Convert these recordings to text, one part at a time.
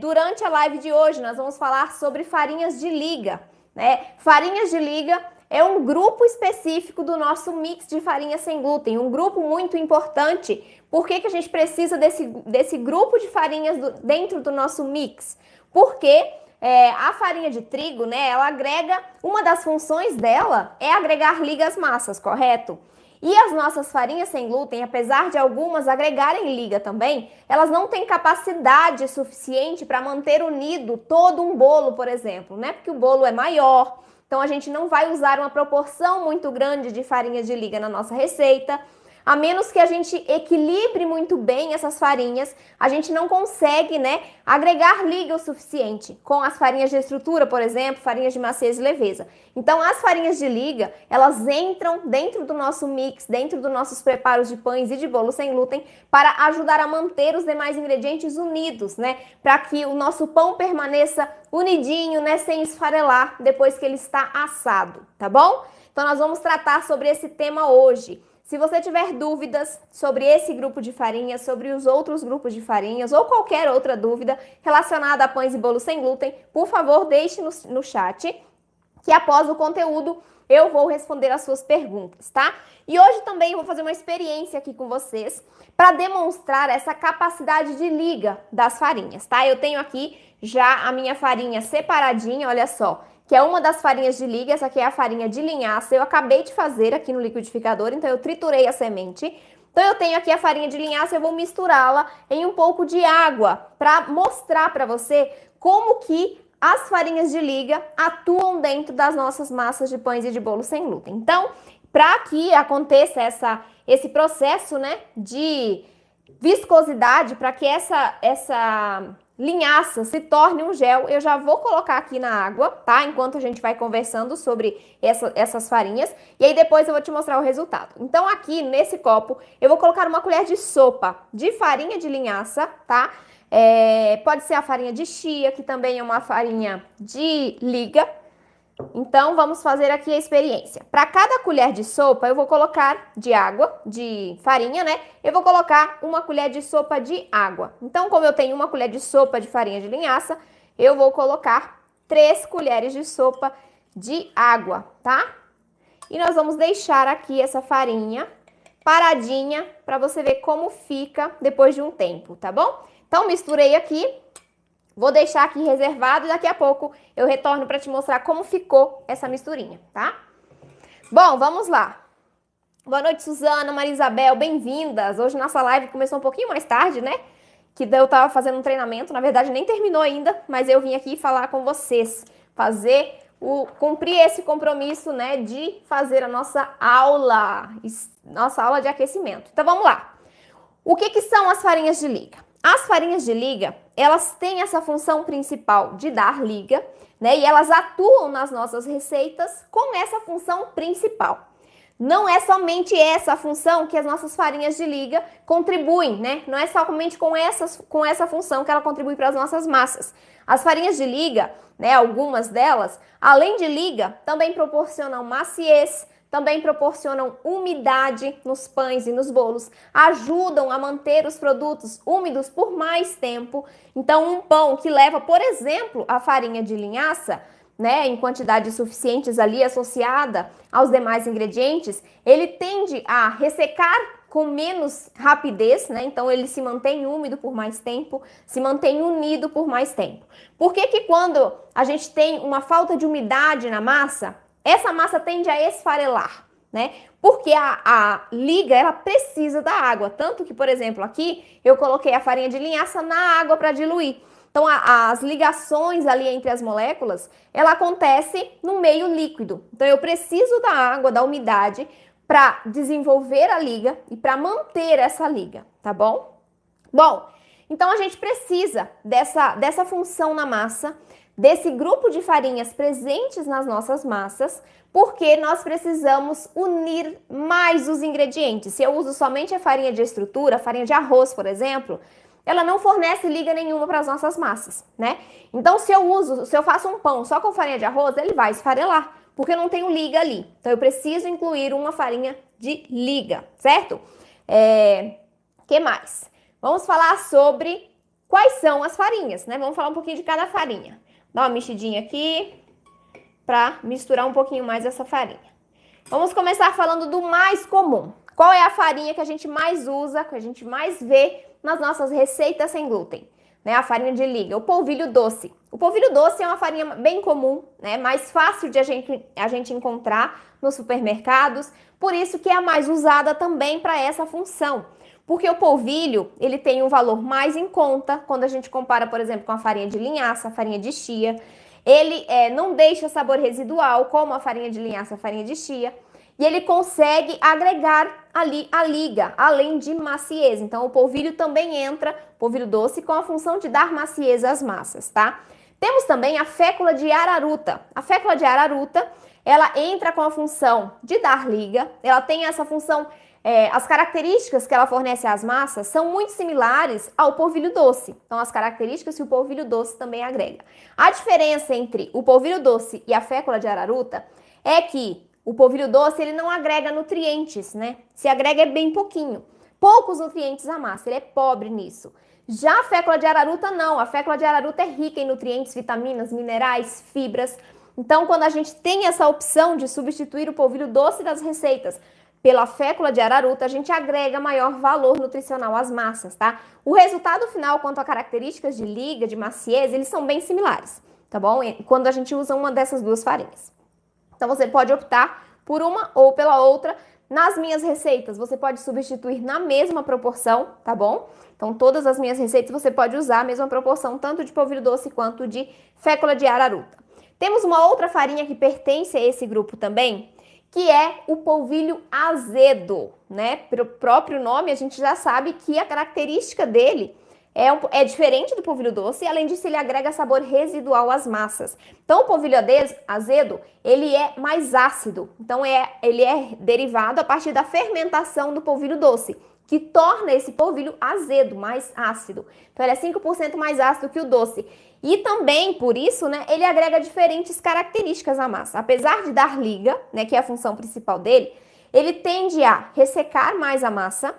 Durante a live de hoje, nós vamos falar sobre farinhas de liga, né? Farinhas de liga é um grupo específico do nosso mix de farinha sem glúten, um grupo muito importante. Por que que a gente precisa desse grupo de farinhas dentro do nosso mix? Porque a farinha de trigo, né, ela agrega, uma das funções dela é agregar liga às massas, correto? E as nossas farinhas sem glúten, apesar de algumas agregarem liga também, elas não têm capacidade suficiente para manter unido todo um bolo, por exemplo, né? Porque o bolo é maior, então a gente não vai usar uma proporção muito grande de farinha de liga na nossa receita. A menos que a gente equilibre muito bem essas farinhas, a gente não consegue, né, agregar liga o suficiente com as farinhas de estrutura, por exemplo, farinhas de maciez e leveza. Então, as farinhas de liga, elas entram dentro do nosso mix, dentro dos nossos preparos de pães e de bolo sem glúten, para ajudar a manter os demais ingredientes unidos, né, para que o nosso pão permaneça unidinho, né, sem esfarelar depois que ele está assado, tá bom? Então, nós vamos tratar sobre esse tema hoje. Se você tiver dúvidas sobre esse grupo de farinhas, sobre os outros grupos de farinhas ou qualquer outra dúvida relacionada a pães e bolos sem glúten, por favor, deixe no chat, que após o conteúdo eu vou responder as suas perguntas, tá? E hoje também eu vou fazer uma experiência aqui com vocês para demonstrar essa capacidade de liga das farinhas, tá? Eu tenho aqui já a minha farinha separadinha, olha só, que é uma das farinhas de liga. Essa aqui é a farinha de linhaça, eu acabei de fazer aqui no liquidificador, então eu triturei a semente. Então eu tenho aqui a farinha de linhaça, eu vou misturá-la em um pouco de água para mostrar para você como que as farinhas de liga atuam dentro das nossas massas de pães e de bolo sem glúten. Então, para que aconteça esse processo, né, de viscosidade, para que essa linhaça se torne um gel, eu já vou colocar aqui na água, tá? Enquanto a gente vai conversando sobre essas farinhas, e aí depois eu vou te mostrar o resultado. Então aqui nesse copo eu vou colocar uma colher de sopa de farinha de linhaça, tá? Pode ser a farinha de chia, que também é uma farinha de liga. Então, vamos fazer aqui a experiência. Para cada colher de sopa, eu vou colocar de água, de farinha, né? Eu vou colocar uma colher de sopa de água. Então, como eu tenho uma colher de sopa de farinha de linhaça, eu vou colocar 3 colheres de sopa de água, tá? E nós vamos deixar aqui essa farinha paradinha para você ver como fica depois de um tempo, tá bom? Então, misturei aqui. Vou deixar aqui reservado e daqui a pouco eu retorno para te mostrar como ficou essa misturinha, tá? Bom, vamos lá. Boa noite, Suzana, Maria Isabel, bem-vindas. Hoje nossa live começou um pouquinho mais tarde, né? Que eu tava fazendo um treinamento, na verdade nem terminou ainda, mas eu vim aqui falar com vocês, cumprir esse compromisso, né, de fazer a nossa aula de aquecimento. Então vamos lá. O que são as farinhas de liga? As farinhas de liga, elas têm essa função principal de dar liga, né? E elas atuam nas nossas receitas com essa função principal. Não é somente essa função que as nossas farinhas de liga contribuem, né? Não é somente com essa função que ela contribui para as nossas massas. As farinhas de liga, né, algumas delas, além de liga, também proporcionam maciez, também proporcionam umidade nos pães e nos bolos, ajudam a manter os produtos úmidos por mais tempo. Então, um pão que leva, por exemplo, a farinha de linhaça, né, em quantidades suficientes ali associada aos demais ingredientes, ele tende a ressecar com menos rapidez, né? Então ele se mantém úmido por mais tempo, se mantém unido por mais tempo. Por que que quando a gente tem uma falta de umidade na massa, essa massa tende a esfarelar, né? Porque a liga, ela precisa da água. Tanto que, por exemplo, aqui eu coloquei a farinha de linhaça na água para diluir. Então, as ligações ali entre as moléculas, ela acontece no meio líquido. Então, eu preciso da água, da umidade, para desenvolver a liga e para manter essa liga, tá bom? Bom, então a gente precisa dessa função na massa, desse grupo de farinhas presentes nas nossas massas, porque nós precisamos unir mais os ingredientes. Se eu uso somente a farinha de estrutura, a farinha de arroz, por exemplo, ela não fornece liga nenhuma para as nossas massas, né? Então, se eu faço um pão só com farinha de arroz, ele vai esfarelar, porque eu não tenho liga ali. Então, eu preciso incluir uma farinha de liga, certo? Que mais? Vamos falar sobre quais são as farinhas, né? Vamos falar um pouquinho de cada farinha. Dá uma mexidinha aqui para misturar um pouquinho mais essa farinha. Vamos começar falando do mais comum. Qual é a farinha que a gente mais usa, que a gente mais vê nas nossas receitas sem glúten? Né? A farinha de liga, o polvilho doce. O polvilho doce é uma farinha bem comum, né? Mais fácil de a gente encontrar nos supermercados, por isso que é a mais usada também para essa função. Porque o polvilho, ele tem um valor mais em conta quando a gente compara, por exemplo, com a farinha de linhaça, a farinha de chia. Ele não deixa sabor residual, como a farinha de linhaça, a farinha de chia. E ele consegue agregar ali a liga, além de maciez. Então, o polvilho também entra, polvilho doce, com a função de dar maciez às massas, tá? Temos também a fécula de araruta. A fécula de araruta, ela entra com a função de dar liga, ela tem essa função, as características que ela fornece às massas são muito similares ao polvilho doce. Então, as características que o polvilho doce também agrega. A diferença entre o polvilho doce e a fécula de araruta é que o polvilho doce, ele não agrega nutrientes, né? Se agrega bem pouquinho. Poucos nutrientes à massa, ele é pobre nisso. Já a fécula de araruta, não. A fécula de araruta é rica em nutrientes, vitaminas, minerais, fibras. Então, quando a gente tem essa opção de substituir o polvilho doce das receitas pela fécula de araruta, a gente agrega maior valor nutricional às massas, tá? O resultado final, quanto a características de liga, de maciez, eles são bem similares, tá bom? Quando a gente usa uma dessas duas farinhas. Então, você pode optar por uma ou pela outra. Nas minhas receitas, você pode substituir na mesma proporção, tá bom? Então, todas as minhas receitas você pode usar a mesma proporção, tanto de polvilho doce quanto de fécula de araruta. Temos uma outra farinha que pertence a esse grupo também, que é o polvilho azedo, né? Pelo próprio nome, a gente já sabe que a característica dele é diferente do polvilho doce e, além disso, ele agrega sabor residual às massas. Então, o polvilho azedo, ele é mais ácido. Então, ele é derivado a partir da fermentação do polvilho doce, que torna esse polvilho azedo, mais ácido. Então, ele é 5% mais ácido que o doce. E também, por isso, né, ele agrega diferentes características à massa. Apesar de dar liga, né, que é a função principal dele, ele tende a ressecar mais a massa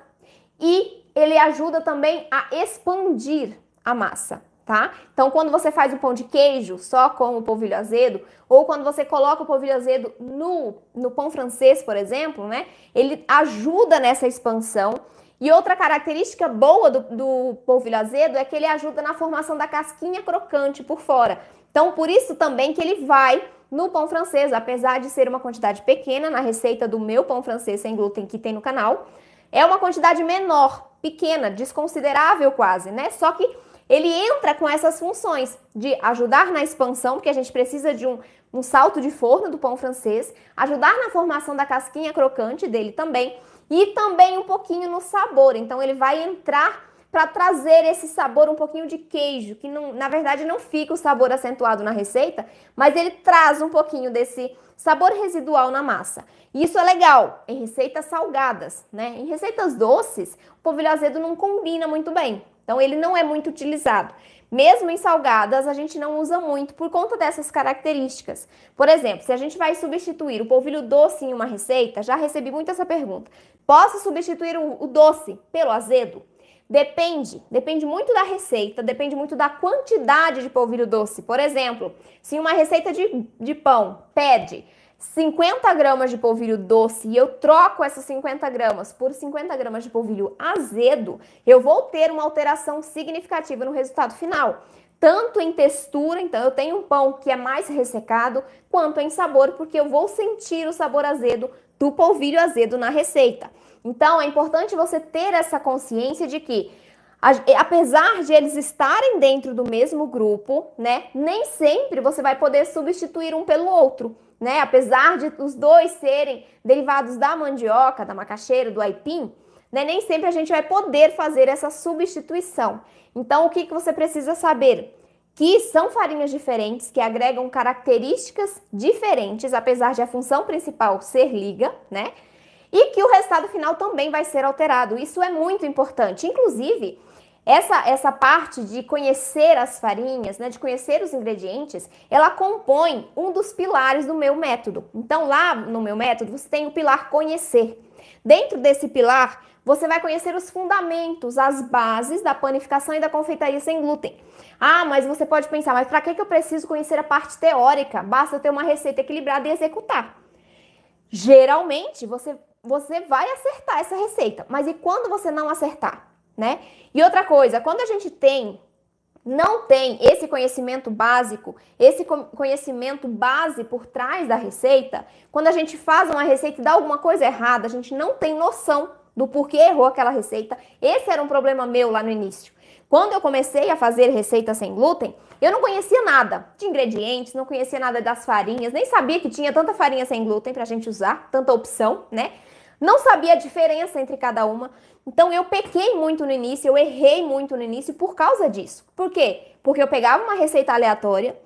e ele ajuda também a expandir a massa, tá? Então, quando você faz o pão de queijo só com o polvilho azedo, ou quando você coloca o polvilho azedo no pão francês, por exemplo, né? Ele ajuda nessa expansão. E outra característica boa do polvilho azedo é que ele ajuda na formação da casquinha crocante por fora. Então, por isso também que ele vai no pão francês, apesar de ser uma quantidade pequena na receita do meu pão francês sem glúten que tem no canal, é uma quantidade menor, pequena, desconsiderável quase, né? Só que ele entra com essas funções de ajudar na expansão, porque a gente precisa de um salto de forno do pão francês, ajudar na formação da casquinha crocante dele também, e também um pouquinho no sabor. Então, ele vai entrar para trazer esse sabor um pouquinho de queijo, que não, na verdade não fica o sabor acentuado na receita, mas ele traz um pouquinho desse sabor residual na massa. E isso é legal em receitas salgadas, né? Em receitas doces, o polvilho azedo não combina muito bem. Então, ele não é muito utilizado. Mesmo em salgadas, a gente não usa muito por conta dessas características. Por exemplo, se a gente vai substituir o polvilho doce em uma receita, já recebi muito essa pergunta. Posso substituir o doce pelo azedo? Depende muito da receita, depende muito da quantidade de polvilho doce. Por exemplo, se uma receita de pão pede 50 gramas de polvilho doce e eu troco essas 50 gramas por 50 gramas de polvilho azedo, eu vou ter uma alteração significativa no resultado final. Tanto em textura, então eu tenho um pão que é mais ressecado, quanto em sabor, porque eu vou sentir o sabor azedo do polvilho azedo na receita. Então, é importante você ter essa consciência de que, apesar de eles estarem dentro do mesmo grupo, né, nem sempre você vai poder substituir um pelo outro, né? Apesar de os dois serem derivados da mandioca, da macaxeira, do aipim, né, nem sempre a gente vai poder fazer essa substituição. Então, o que você precisa saber? Que são farinhas diferentes, que agregam características diferentes, apesar de a função principal ser liga, né? E que o resultado final também vai ser alterado. Isso é muito importante. Inclusive, essa parte de conhecer as farinhas, né, de conhecer os ingredientes, ela compõe um dos pilares do meu método. Então, lá no meu método, você tem o pilar conhecer. Dentro desse pilar, você vai conhecer os fundamentos, as bases da panificação e da confeitaria sem glúten. Ah, mas você pode pensar, mas para que eu preciso conhecer a parte teórica? Basta ter uma receita equilibrada e executar. Geralmente, você vai acertar essa receita, mas e quando você não acertar, né? E outra coisa, quando a gente não tem esse conhecimento básico, esse conhecimento base por trás da receita, quando a gente faz uma receita e dá alguma coisa errada, a gente não tem noção do porquê errou aquela receita. Esse era um problema meu lá no início. Quando eu comecei a fazer receita sem glúten, eu não conhecia nada de ingredientes, não conhecia nada das farinhas, nem sabia que tinha tanta farinha sem glúten pra gente usar, tanta opção, né? Não sabia a diferença entre cada uma. Então eu pequei muito no início, eu errei muito no início por causa disso. Por quê? Porque eu pegava uma receita aleatória,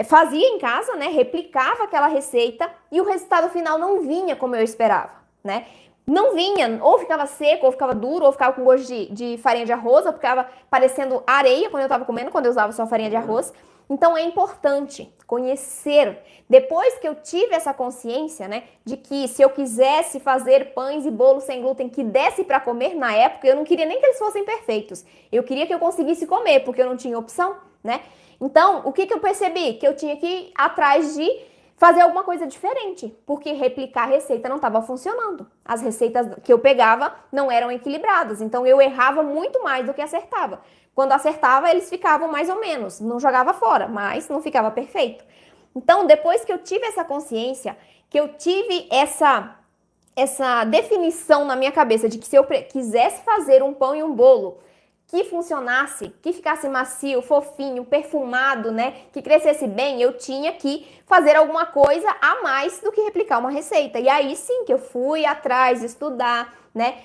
fazia em casa, né? Replicava aquela receita e o resultado final não vinha como eu esperava, né? Não vinha, ou ficava seco, ou ficava duro, ou ficava com gosto de farinha de arroz, ou ficava parecendo areia quando eu estava comendo, quando eu usava só farinha de arroz. Então é importante conhecer. Depois que eu tive essa consciência, né, de que se eu quisesse fazer pães e bolos sem glúten que desse para comer na época, eu não queria nem que eles fossem perfeitos. Eu queria que eu conseguisse comer, porque eu não tinha opção, né? Então, o que eu percebi? Que eu tinha que ir atrás de fazer alguma coisa diferente, porque replicar a receita não estava funcionando. As receitas que eu pegava não eram equilibradas, então eu errava muito mais do que acertava. Quando acertava, eles ficavam mais ou menos, não jogava fora, mas não ficava perfeito. Então, depois que eu tive essa consciência, que eu tive essa definição na minha cabeça de que se eu quisesse fazer um pão e um bolo que funcionasse, que ficasse macio, fofinho, perfumado, né, que crescesse bem, eu tinha que fazer alguma coisa a mais do que replicar uma receita. E aí sim que eu fui atrás, estudar, né,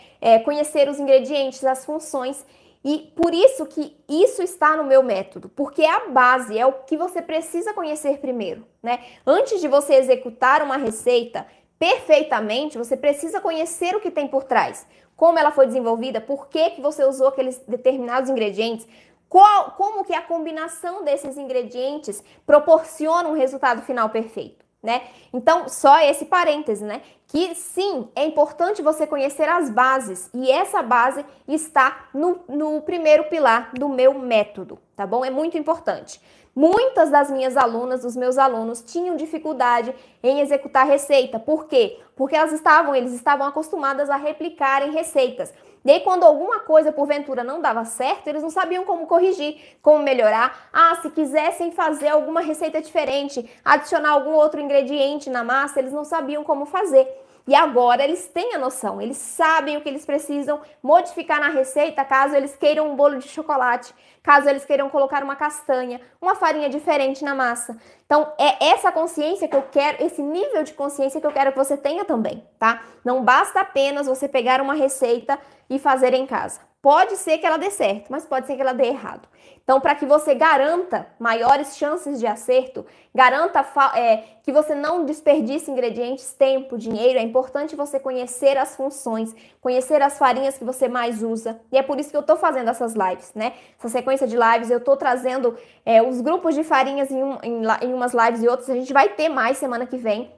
conhecer os ingredientes, as funções. E por isso que isso está no meu método, porque é a base, é o que você precisa conhecer primeiro, né? Antes de você executar uma receita perfeitamente, você precisa conhecer o que tem por trás. Como ela foi desenvolvida, por que você usou aqueles determinados ingredientes, como que a combinação desses ingredientes proporciona um resultado final perfeito, né? Então, só esse parêntese, né? Que sim, é importante você conhecer as bases, e essa base está no primeiro pilar do meu método, tá bom? É muito importante. Muitas das minhas alunas, dos meus alunos, tinham dificuldade em executar receita. Por quê? Porque eles estavam acostumadas a replicarem receitas. E aí, quando alguma coisa, porventura, não dava certo, eles não sabiam como corrigir, como melhorar. Ah, se quisessem fazer alguma receita diferente, adicionar algum outro ingrediente na massa, eles não sabiam como fazer. E agora eles têm a noção, eles sabem o que eles precisam modificar na receita caso eles queiram um bolo de chocolate, caso eles queiram colocar uma castanha, uma farinha diferente na massa. Então, é essa consciência que eu quero, esse nível de consciência que eu quero que você tenha também, tá? Não basta apenas você pegar uma receita e fazer em casa. Pode ser que ela dê certo, mas pode ser que ela dê errado. Então, para que você garanta maiores chances de acerto, garanta que você não desperdice ingredientes, tempo, dinheiro, é importante você conhecer as funções, conhecer as farinhas que você mais usa. E é por isso que eu tô fazendo essas lives, né? Essa sequência de lives, eu tô trazendo os grupos de farinhas em umas lives e outras. A gente vai ter mais semana que vem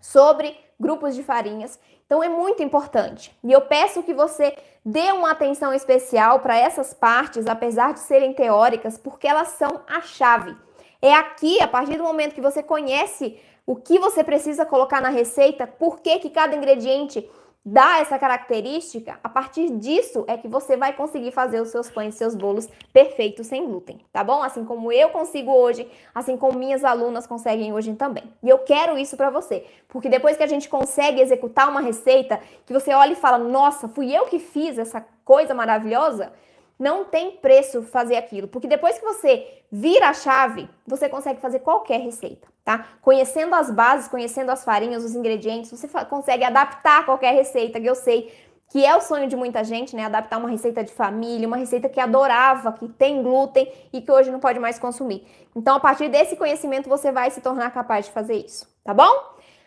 sobre grupos de farinhas. Então é muito importante. E eu peço que você dê uma atenção especial para essas partes, apesar de serem teóricas, porque elas são a chave. É aqui, a partir do momento que você conhece o que você precisa colocar na receita, por que cada ingrediente dá essa característica, a partir disso é que você vai conseguir fazer os seus pães e seus bolos perfeitos sem glúten, tá bom? Assim como eu consigo hoje, assim como minhas alunas conseguem hoje também. E eu quero isso pra você, porque depois que a gente consegue executar uma receita, que você olha e fala, nossa, fui eu que fiz essa coisa maravilhosa, não tem preço fazer aquilo, porque depois que você vira a chave, você consegue fazer qualquer receita, tá? Conhecendo as bases, conhecendo as farinhas, os ingredientes, você consegue adaptar qualquer receita, que eu sei que é o sonho de muita gente, né? Adaptar uma receita de família, uma receita que adorava, que tem glúten e que hoje não pode mais consumir. Então, a partir desse conhecimento, você vai se tornar capaz de fazer isso, tá bom?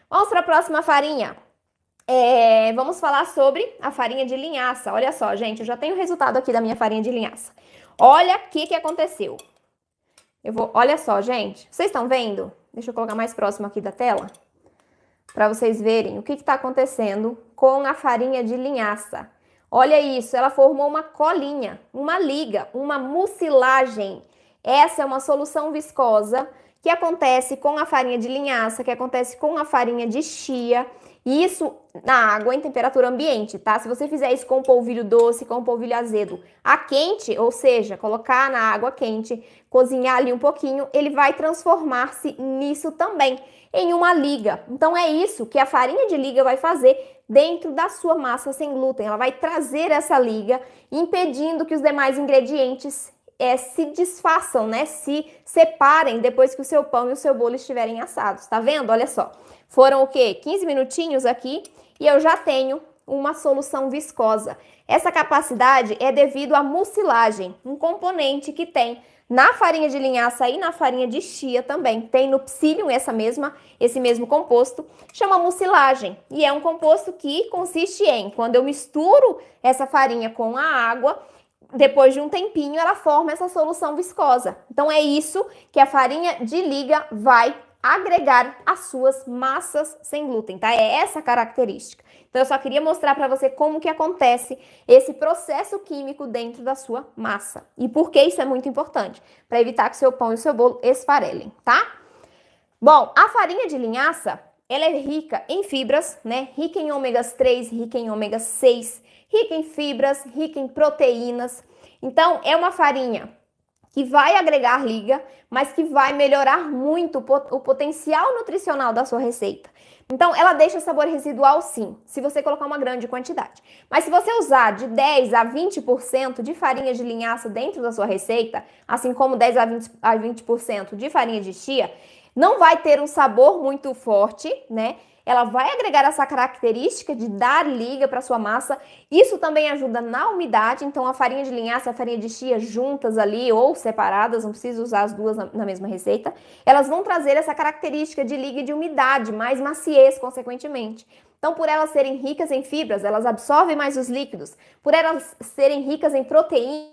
Vamos para a próxima farinha. Vamos falar sobre a farinha de linhaça. Olha só, gente, eu já tenho o resultado aqui da minha farinha de linhaça. Olha o que aconteceu. Olha só, gente, vocês estão vendo? Deixa eu colocar mais próximo aqui da tela. para vocês verem o que está acontecendo com a farinha de linhaça. Olha isso, ela formou uma colinha, uma liga, uma mucilagem. Essa é uma solução viscosa que acontece com a farinha de linhaça, que acontece com a farinha de chia. E isso na água em temperatura ambiente, tá? Se você fizer isso com polvilho doce, com polvilho azedo, a quente, ou seja, colocar na água quente, cozinhar ali um pouquinho, ele vai transformar-se nisso também, em uma liga. Então é isso que a farinha de liga vai fazer dentro da sua massa sem glúten. Ela vai trazer essa liga, impedindo que os demais ingredientes se desfaçam, né? Se separem depois que o seu pão e o seu bolo estiverem assados. Tá vendo? Olha só. Foram o quê? 15 minutinhos aqui e eu já tenho uma solução viscosa. Essa capacidade é devido à mucilagem, um componente que tem na farinha de linhaça e na farinha de chia também. Tem no psyllium esse mesmo composto, chama mucilagem. E é um composto que consiste em, quando eu misturo essa farinha com a água, depois de um tempinho ela forma essa solução viscosa. Então é isso que a farinha de liga vai agregar às suas massas sem glúten, tá? É essa a característica. Então eu só queria mostrar para você como que acontece esse processo químico dentro da sua massa. E por que isso é muito importante? Para evitar que o seu pão e o seu bolo esfarelem, tá? Bom, a farinha de linhaça, ela é rica em fibras, né? Rica em ômegas 3, rica em ômega 6, rica em fibras, rica em proteínas. Então, é uma farinha que vai agregar liga, mas que vai melhorar muito o potencial nutricional da sua receita. Então, ela deixa sabor residual sim, se você colocar uma grande quantidade. Mas se você usar de 10 a 20% de farinha de linhaça dentro da sua receita, assim como 10 a 20% de farinha de chia, não vai ter um sabor muito forte, né? Ela vai agregar essa característica de dar liga para sua massa. Isso também ajuda na umidade, então a farinha de linhaça e a farinha de chia juntas ali ou separadas, não precisa usar as duas na mesma receita, elas vão trazer essa característica de liga e de umidade, mais maciez consequentemente. Então, por elas serem ricas em fibras, elas absorvem mais os líquidos. Por elas serem ricas em proteínas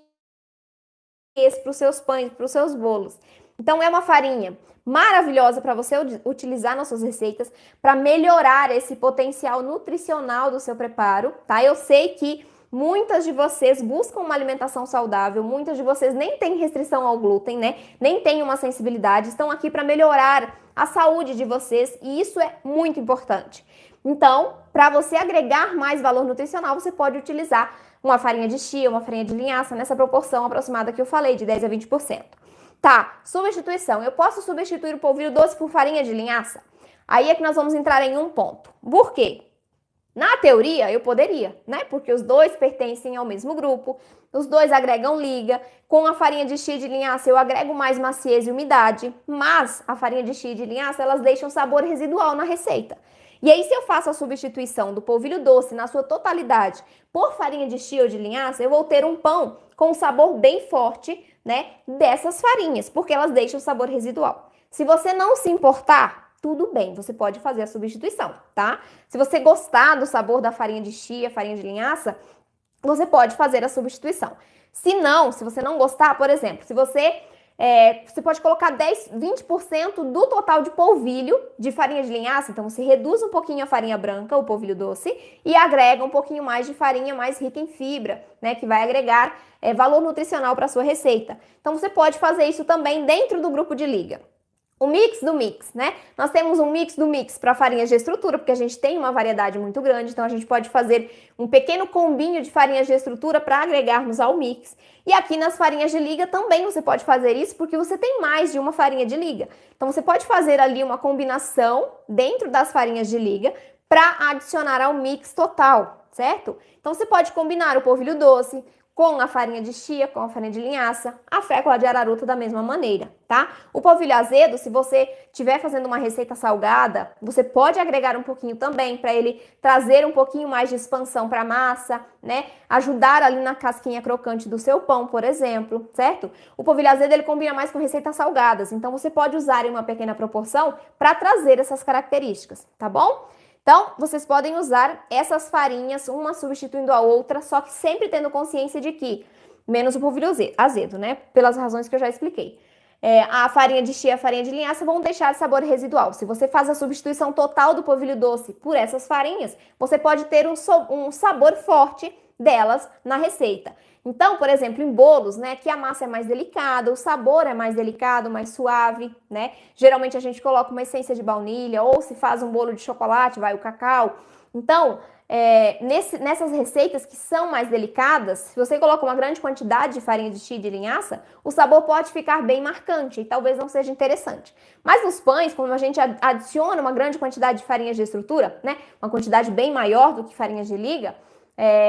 para os seus pães, para os seus bolos. Então, é uma farinha maravilhosa para você utilizar nas suas receitas para melhorar esse potencial nutricional do seu preparo, tá? Eu sei que muitas de vocês buscam uma alimentação saudável, muitas de vocês nem têm restrição ao glúten, né? Nem têm uma sensibilidade, estão aqui para melhorar a saúde de vocês e isso é muito importante. Então, para você agregar mais valor nutricional, você pode utilizar uma farinha de chia, uma farinha de linhaça nessa proporção aproximada que eu falei, de 10 a 20%. Tá, substituição. Eu posso substituir o polvilho doce por farinha de linhaça? Aí é que nós vamos entrar em um ponto. Por quê? Na teoria, eu poderia, né? Porque os dois pertencem ao mesmo grupo, os dois agregam liga. Com a farinha de chia e de linhaça, eu agrego mais maciez e umidade, mas a farinha de chia e de linhaça, elas deixam sabor residual na receita. E aí, se eu faço a substituição do polvilho doce na sua totalidade por farinha de chia ou de linhaça, eu vou ter um pão com um sabor bem forte, né, dessas farinhas, porque elas deixam o sabor residual. Se você não se importar, tudo bem, você pode fazer a substituição, tá? Se você gostar do sabor da farinha de chia, farinha de linhaça, você pode fazer a substituição. Se não, se você não gostar, por exemplo, se você pode colocar 20% do total de polvilho de farinha de linhaça, então você reduz um pouquinho a farinha branca, o polvilho doce, e agrega um pouquinho mais de farinha mais rica em fibra, né, que vai agregar valor nutricional para a sua receita. Então você pode fazer isso também dentro do grupo de liga. O mix do mix, né? Nós temos um mix do mix para farinhas de estrutura, porque a gente tem uma variedade muito grande, então a gente pode fazer um pequeno combinho de farinhas de estrutura para agregarmos ao mix. E aqui nas farinhas de liga também você pode fazer isso, porque você tem mais de uma farinha de liga. Então você pode fazer ali uma combinação dentro das farinhas de liga para adicionar ao mix total, certo? Então você pode combinar o polvilho doce com a farinha de chia, com a farinha de linhaça, a fécula de araruta da mesma maneira, tá? O polvilho azedo, se você estiver fazendo uma receita salgada, você pode agregar um pouquinho também para ele trazer um pouquinho mais de expansão para a massa, né? Ajudar ali na casquinha crocante do seu pão, por exemplo, certo? O polvilho azedo, ele combina mais com receitas salgadas, então você pode usar em uma pequena proporção para trazer essas características, tá bom? Então, vocês podem usar essas farinhas, uma substituindo a outra, só que sempre tendo consciência de que, menos o polvilho azedo, né? Pelas razões que eu já expliquei. a farinha de chia e a farinha de linhaça vão deixar sabor residual. Se você faz a substituição total do polvilho doce por essas farinhas, você pode ter um sabor forte delas na receita. Então, por exemplo, em bolos, né, que a massa é mais delicada, o sabor é mais delicado, mais suave, né? Geralmente a gente coloca uma essência de baunilha, ou se faz um bolo de chocolate, vai o cacau. Então, nessas receitas que são mais delicadas, se você coloca uma grande quantidade de farinha de chia e de linhaça, o sabor pode ficar bem marcante e talvez não seja interessante. Mas nos pães, como a gente adiciona uma grande quantidade de farinhas de estrutura, né, uma quantidade bem maior do que farinhas de liga,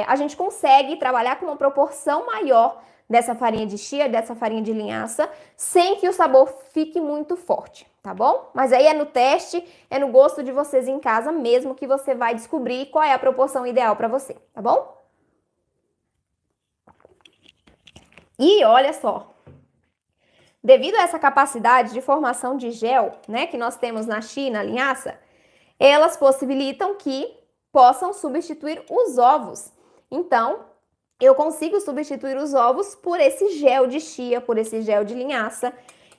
a gente consegue trabalhar com uma proporção maior dessa farinha de chia, dessa farinha de linhaça, sem que o sabor fique muito forte, tá bom? Mas aí é no teste, é no gosto de vocês em casa mesmo que você vai descobrir qual é a proporção ideal para você, tá bom? E olha só, devido a essa capacidade de formação de gel, né, que nós temos na chia e na linhaça, elas possibilitam que possam substituir os ovos. Então, eu consigo substituir os ovos por esse gel de chia, por esse gel de linhaça.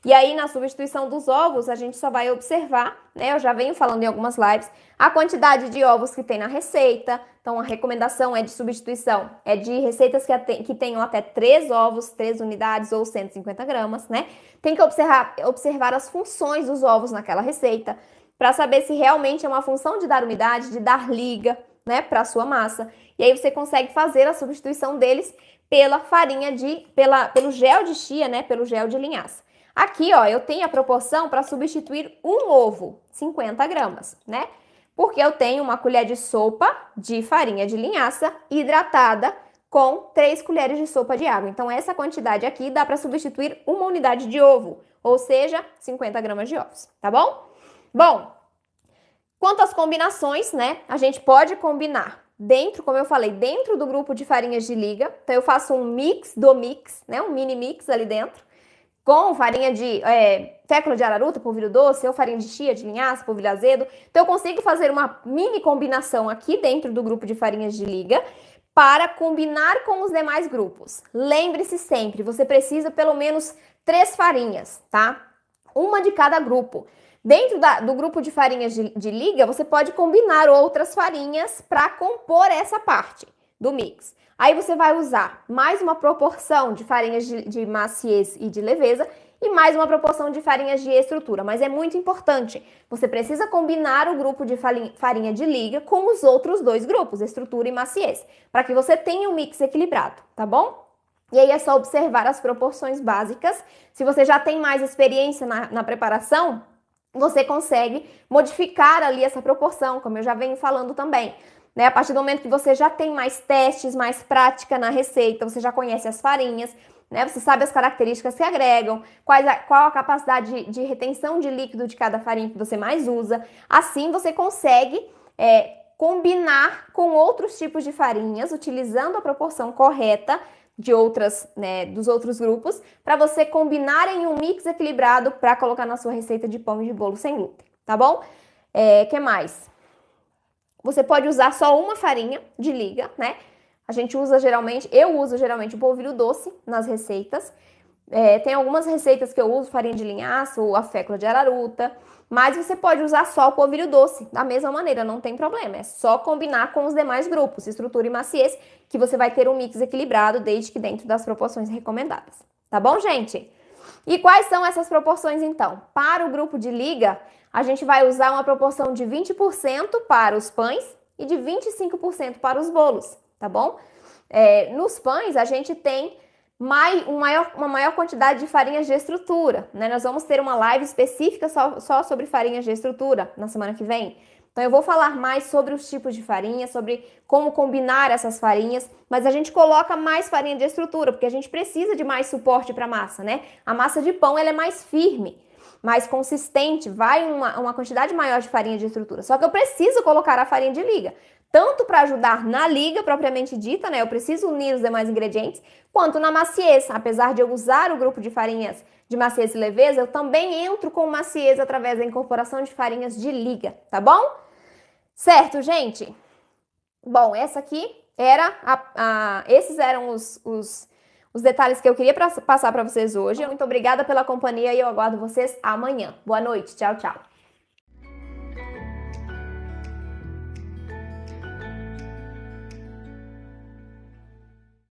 E aí, na substituição dos ovos, a gente só vai observar, né? Eu já venho falando em algumas lives, a quantidade de ovos que tem na receita. Então, a recomendação é de substituição, é de receitas que tenham até 3 ovos, 3 unidades ou 150 gramas, né? Tem que observar as funções dos ovos naquela receita, para saber se realmente é uma função de dar umidade, de dar liga, né, para a sua massa. E aí você consegue fazer a substituição deles pelo gel de chia, né, pelo gel de linhaça. Aqui, ó, eu tenho a proporção para substituir um ovo, 50 gramas, né? Porque eu tenho uma colher de sopa de farinha de linhaça hidratada com 3 colheres de sopa de água. Então, essa quantidade aqui dá para substituir uma unidade de ovo, ou seja, 50 gramas de ovos, tá bom? Bom, quanto às combinações, né, a gente pode combinar dentro, como eu falei, dentro do grupo de farinhas de liga. Então, eu faço um mix do mix, né, um mini mix ali dentro, com farinha de fécula de araruta, polvilho doce, ou farinha de chia, de linhaça, polvilho azedo. Então, eu consigo fazer uma mini combinação aqui dentro do grupo de farinhas de liga para combinar com os demais grupos. Lembre-se sempre, você precisa pelo menos 3 farinhas, tá? Uma de cada grupo. Dentro do grupo de farinhas de liga, você pode combinar outras farinhas para compor essa parte do mix. Aí você vai usar mais uma proporção de farinhas de maciez e de leveza e mais uma proporção de farinhas de estrutura. Mas é muito importante, você precisa combinar o grupo de farinha de liga com os outros 2 grupos, estrutura e maciez, para que você tenha um mix equilibrado, tá bom? E aí é só observar as proporções básicas. Se você já tem mais experiência na preparação, você consegue modificar ali essa proporção, como eu já venho falando também, né? A partir do momento que você já tem mais testes, mais prática na receita, você já conhece as farinhas, né? Você sabe as características que agregam, qual a capacidade de retenção de líquido de cada farinha que você mais usa. Assim você consegue combinar com outros tipos de farinhas, utilizando a proporção correta de outras, né, dos outros grupos, para você combinar em um mix equilibrado para colocar na sua receita de pão e de bolo sem glúten, tá bom? Que mais? Você pode usar só uma farinha de liga, né? Eu uso geralmente o polvilho doce nas receitas. Tem algumas receitas que eu uso farinha de linhaça ou a fécula de araruta, mas você pode usar só o polvilho doce, da mesma maneira, não tem problema. É só combinar com os demais grupos, estrutura e maciez, que você vai ter um mix equilibrado, desde que dentro das proporções recomendadas. Tá bom, gente? E quais são essas proporções, então? Para o grupo de liga, a gente vai usar uma proporção de 20% para os pães e de 25% para os bolos, tá bom? Nos pães, a gente tem uma maior quantidade de farinhas de estrutura, né? Nós vamos ter uma live específica só sobre farinhas de estrutura na semana que vem. Então, eu vou falar mais sobre os tipos de farinha, sobre como combinar essas farinhas, mas a gente coloca mais farinha de estrutura, porque a gente precisa de mais suporte para a massa, né? A massa de pão, ela é mais firme, mais consistente, vai uma quantidade maior de farinha de estrutura. Só que eu preciso colocar a farinha de liga, tanto para ajudar na liga propriamente dita, né? Eu preciso unir os demais ingredientes, quanto na maciez. Apesar de eu usar o grupo de farinhas de maciez e leveza, eu também entro com maciez através da incorporação de farinhas de liga, tá bom? Certo, gente? Bom, essa aqui era esses eram os os detalhes que eu queria passar para vocês hoje. Muito obrigada pela companhia e eu aguardo vocês amanhã. Boa noite. Tchau, tchau.